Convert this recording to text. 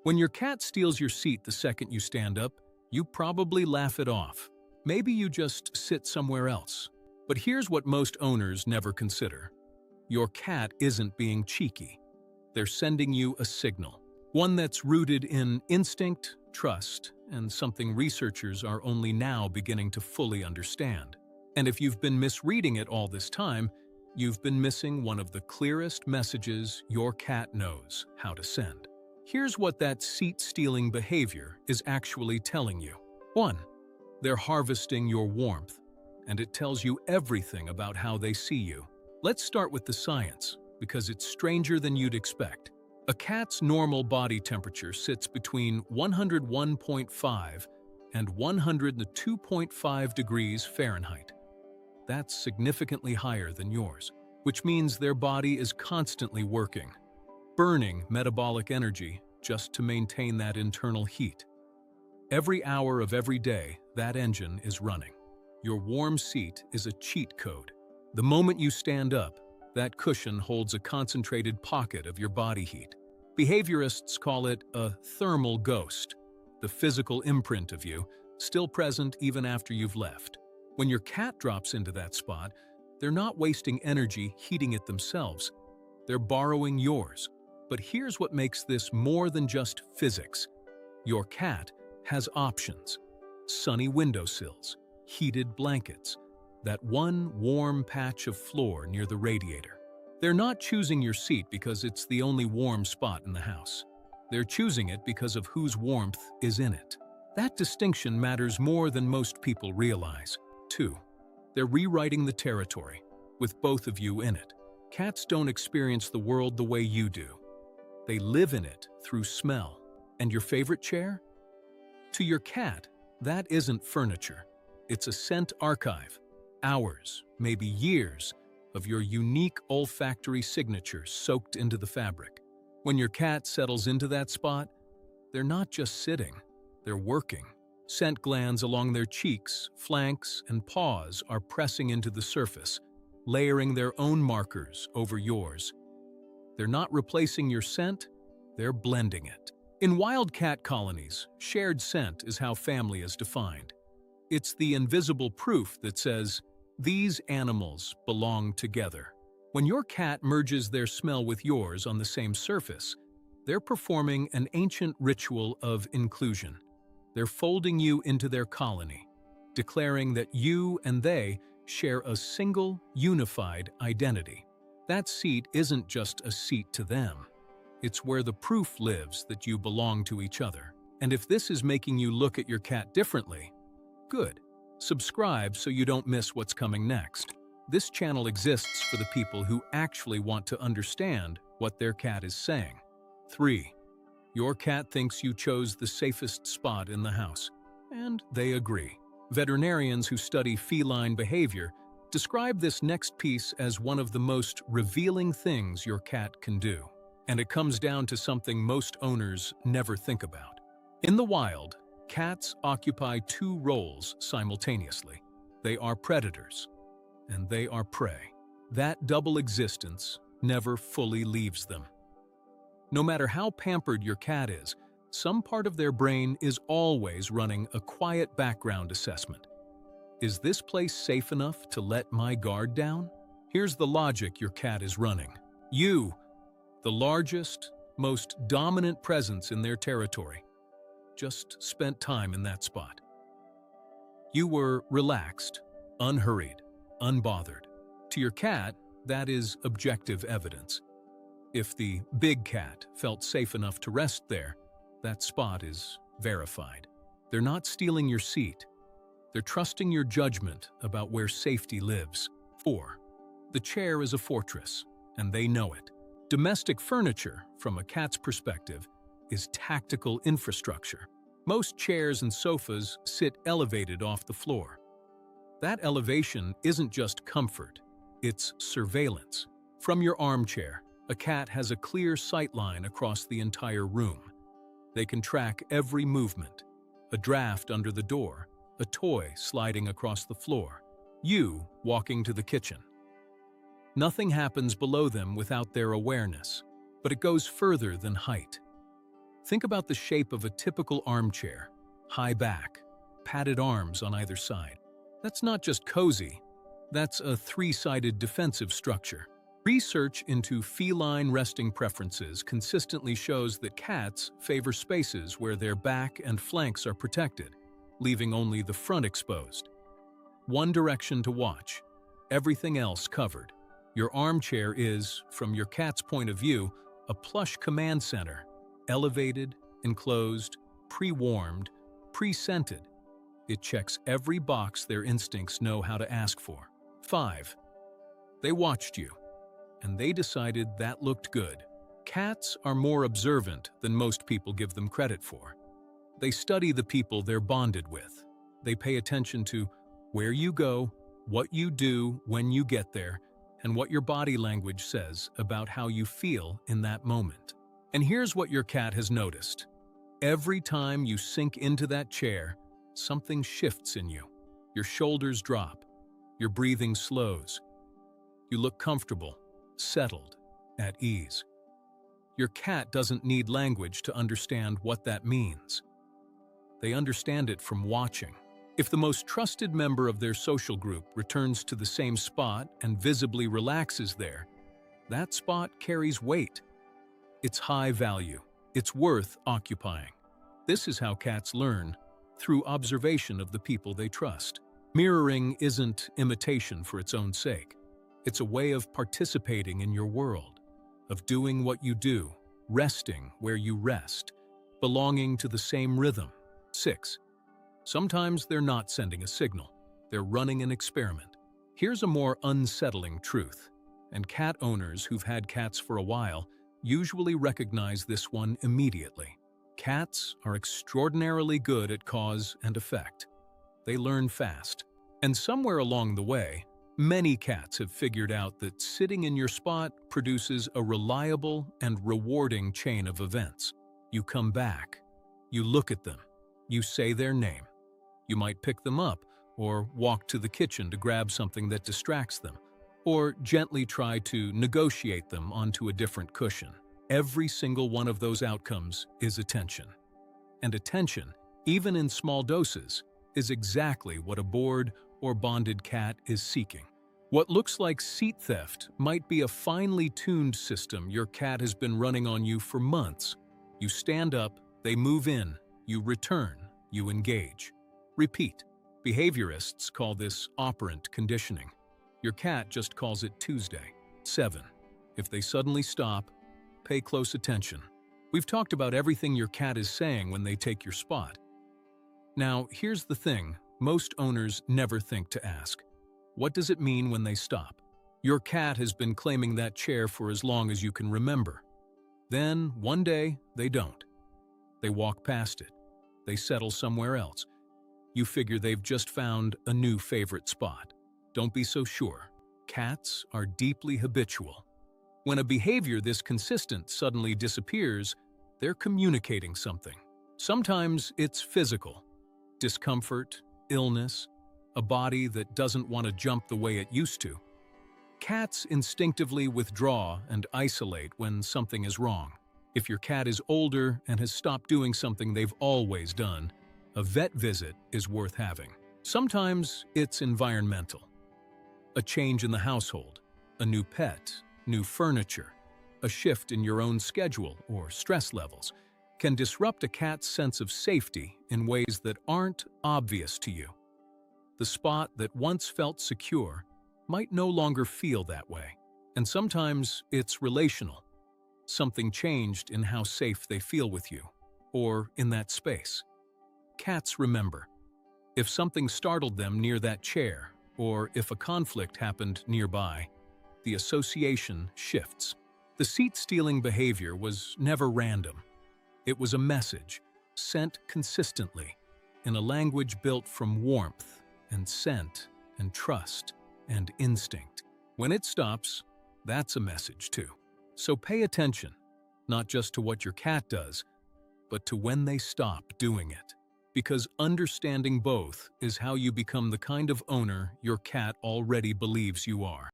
When your cat steals your seat the second you stand up, you probably laugh it off. Maybe you just sit somewhere else. But here's what most owners never consider. Your cat isn't being cheeky. They're sending you a signal, one that's rooted in instinct, trust, and something researchers are only now beginning to fully understand. And if you've been misreading it all this time, you've been missing one of the clearest messages your cat knows how to send. Here's what that seat-stealing behavior is actually telling you. 1. They're harvesting your warmth, and it tells you everything about how they see you. Let's start with the science, because it's stranger than you'd expect. A cat's normal body temperature sits between 101.5 and 102.5 degrees Fahrenheit. That's significantly higher than yours, which means their body is constantly working, burning metabolic energy just to maintain that internal heat. Every hour of every day, that engine is running. Your warm seat is a cheat code. The moment you stand up, that cushion holds a concentrated pocket of your body heat. Behaviorists call it a thermal ghost, the physical imprint of you, still present even after you've left. When your cat drops into that spot, they're not wasting energy heating it themselves. They're borrowing yours. But here's what makes this more than just physics. Your cat has options. Sunny windowsills, heated blankets, that one warm patch of floor near the radiator. They're not choosing your seat because it's the only warm spot in the house. They're choosing it because of whose warmth is in it. That distinction matters more than most people realize. 2. They're rewriting the territory, with both of you in it. Cats don't experience the world the way you do. They live in it through smell. And your favorite chair? To your cat, that isn't furniture. It's a scent archive. Hours, maybe years, of your unique olfactory signature soaked into the fabric. When your cat settles into that spot, they're not just sitting, they're working. Scent glands along their cheeks, flanks, and paws are pressing into the surface, layering their own markers over yours. They're not replacing your scent, they're blending it. In wild cat colonies, shared scent is how family is defined. It's the invisible proof that says, these animals belong together. When your cat merges their smell with yours on the same surface, they're performing an ancient ritual of inclusion. They're folding you into their colony, declaring that you and they share a single, unified identity. That seat isn't just a seat to them. It's where the proof lives that you belong to each other. And if this is making you look at your cat differently, good. Subscribe so you don't miss what's coming next. This channel exists for the people who actually want to understand what their cat is saying. 3. Your cat thinks you chose the safest spot in the house, and they agree. Veterinarians who study feline behavior describe this next piece as one of the most revealing things your cat can do. And it comes down to something most owners never think about. In the wild, cats occupy two roles simultaneously. They are predators, and they are prey. That double existence never fully leaves them. No matter how pampered your cat is, some part of their brain is always running a quiet background assessment. Is this place safe enough to let my guard down? Here's the logic your cat is running. You, the largest, most dominant presence in their territory, just spent time in that spot. You were relaxed, unhurried, unbothered. To your cat, that is objective evidence. If the big cat felt safe enough to rest there, that spot is verified. They're not stealing your seat. They're trusting your judgment about where safety lives. 4. The chair is a fortress, and they know it. Domestic furniture, from a cat's perspective, is tactical infrastructure. Most chairs and sofas sit elevated off the floor. That elevation isn't just comfort, it's surveillance. From your armchair, a cat has a clear sight line across the entire room. They can track every movement, a draft under the door, a toy sliding across the floor, you walking to the kitchen. Nothing happens below them without their awareness, but it goes further than height. Think about the shape of a typical armchair: high back, padded arms on either side. That's not just cozy, that's a three-sided defensive structure. Research into feline resting preferences consistently shows that cats favor spaces where their back and flanks are protected, leaving only the front exposed. One direction to watch, everything else covered. Your armchair is, from your cat's point of view, a plush command center, elevated, enclosed, pre-warmed, pre-scented. It checks every box their instincts know how to ask for. 5. They watched you, and they decided that looked good. Cats are more observant than most people give them credit for. They study the people they're bonded with. They pay attention to where you go, what you do when you get there, and what your body language says about how you feel in that moment. And here's what your cat has noticed. Every time you sink into that chair, something shifts in you. Your shoulders drop. Your breathing slows. You look comfortable, settled, at ease. Your cat doesn't need language to understand what that means. They understand it from watching. If the most trusted member of their social group returns to the same spot and visibly relaxes there, that spot carries weight. It's high value. It's worth occupying. This is how cats learn, through observation of the people they trust. Mirroring isn't imitation for its own sake. It's a way of participating in your world, of doing what you do, resting where you rest, belonging to the same rhythm. 6. Sometimes they're not sending a signal. They're running an experiment. Here's a more unsettling truth, and cat owners who've had cats for a while usually recognize this one immediately. Cats are extraordinarily good at cause and effect. They learn fast. And somewhere along the way, many cats have figured out that sitting in your spot produces a reliable and rewarding chain of events. You come back. You look at them. You say their name. You might pick them up or walk to the kitchen to grab something that distracts them, or gently try to negotiate them onto a different cushion. Every single one of those outcomes is attention. And attention, even in small doses, is exactly what a bored or bonded cat is seeking. What looks like seat theft might be a finely tuned system your cat has been running on you for months. You stand up, they move in, you return, you engage. Repeat. Behaviorists call this operant conditioning. Your cat just calls it Tuesday. 7. If they suddenly stop, pay close attention. We've talked about everything your cat is saying when they take your spot. Now, here's the thing most owners never think to ask. What does it mean when they stop? Your cat has been claiming that chair for as long as you can remember. Then, one day, they don't. They walk past it. They settle somewhere else. You figure they've just found a new favorite spot. Don't be so sure. Cats are deeply habitual. When a behavior this consistent suddenly disappears, they're communicating something. Sometimes it's physical. Discomfort, illness, a body that doesn't want to jump the way it used to. Cats instinctively withdraw and isolate when something is wrong. If your cat is older and has stopped doing something they've always done, a vet visit is worth having. Sometimes it's environmental. A change in the household, a new pet, new furniture, a shift in your own schedule or stress levels can disrupt a cat's sense of safety in ways that aren't obvious to you. The spot that once felt secure might no longer feel that way. And sometimes it's relational. Something changed in how safe they feel with you, or in that space. Cats remember. If something startled them near that chair, or if a conflict happened nearby, the association shifts. The seat-stealing behavior was never random. It was a message, sent consistently, in a language built from warmth and scent and trust and instinct. When it stops, that's a message too. So pay attention, not just to what your cat does, but to when they stop doing it. Because understanding both is how you become the kind of owner your cat already believes you are.